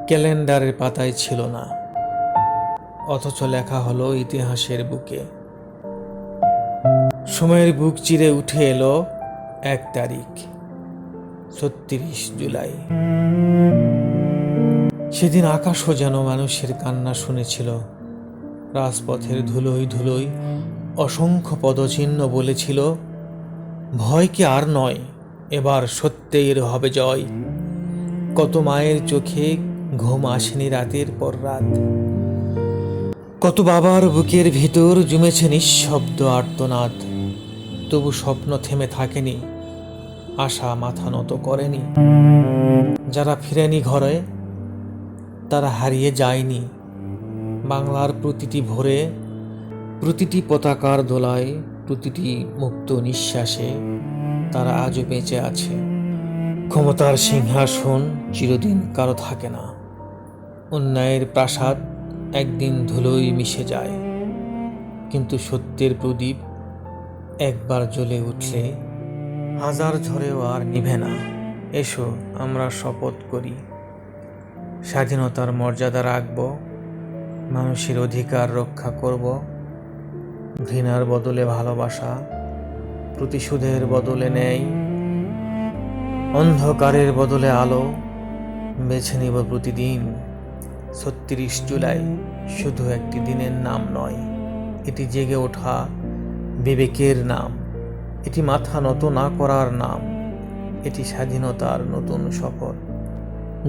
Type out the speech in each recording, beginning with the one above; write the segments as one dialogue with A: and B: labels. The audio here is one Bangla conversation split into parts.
A: ক্যালেন্ডারের পাতায় ছিল না, অথচ লেখা হলো ইতিহাসের বুকে। সময়ের বুক চিরে উঠে এলো 1 তারিখ, ৩৬ জুলাই। সেদিন আকাশও যেন মানুষের কান্না শুনেছিল। রাজপথের ধুলোয় ধুলোয় অসংখ্য পদচিহ্ন বলেছিল, ভয় কি আর নয়, এবার সত্যের হবে জয়। কত মায়ের চোখে ঘুম আসেনি রাতের পর রাত, কত বাবার বুকের ভিতর জমেছে নিঃশব্দ আর্তনাদ। তবু স্বপ্ন থেমে থাকেনি, আশা মাথা নত করেনি। যারা ফিরেনি ঘরে তারা হারিয়ে যায়নি। বাংলার প্রতিটি ভোরে, প্রতিটি পতাকার দোলায়, প্রতিটি মুক্ত নিঃশ্বাসে তারা আজও বেঁচে আছে। ক্ষমতার সিংহাসন চিরদিন কারো থাকে না, অন্যায়ের প্রাসাদ একদিন ধুলোয় মিশে যায়। কিন্তু সত্যের প্রদীপ একবার জ্বলে উঠলে হাজার ঝড়েও আর নিভে না। এসো আমরা শপথ করি, স্বাধীনতার মর্যাদা রাখব, মানুষের অধিকার রক্ষা করব। ঘৃণার বদলে ভালোবাসা, প্রতিশোধের বদলে ন্যায়, অন্ধকারের বদলে আলো বেছে নিব প্রতিদিন। ৩৬ জুলাই শুধু একটি দিনের নাম নয়, এটি জেগে ওঠা বিবেকের নাম, এটি মাথা নত না করার নাম, এটি স্বাধীনতার নতুন শপথ।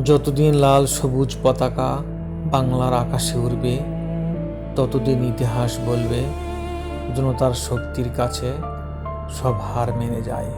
A: যতদিন লাল সবুজ পতাকা বাংলার আকাশে উড়বে, ততদিন ইতিহাস বলবে, জনতার শক্তির কাছে সব হার মেনে যায়।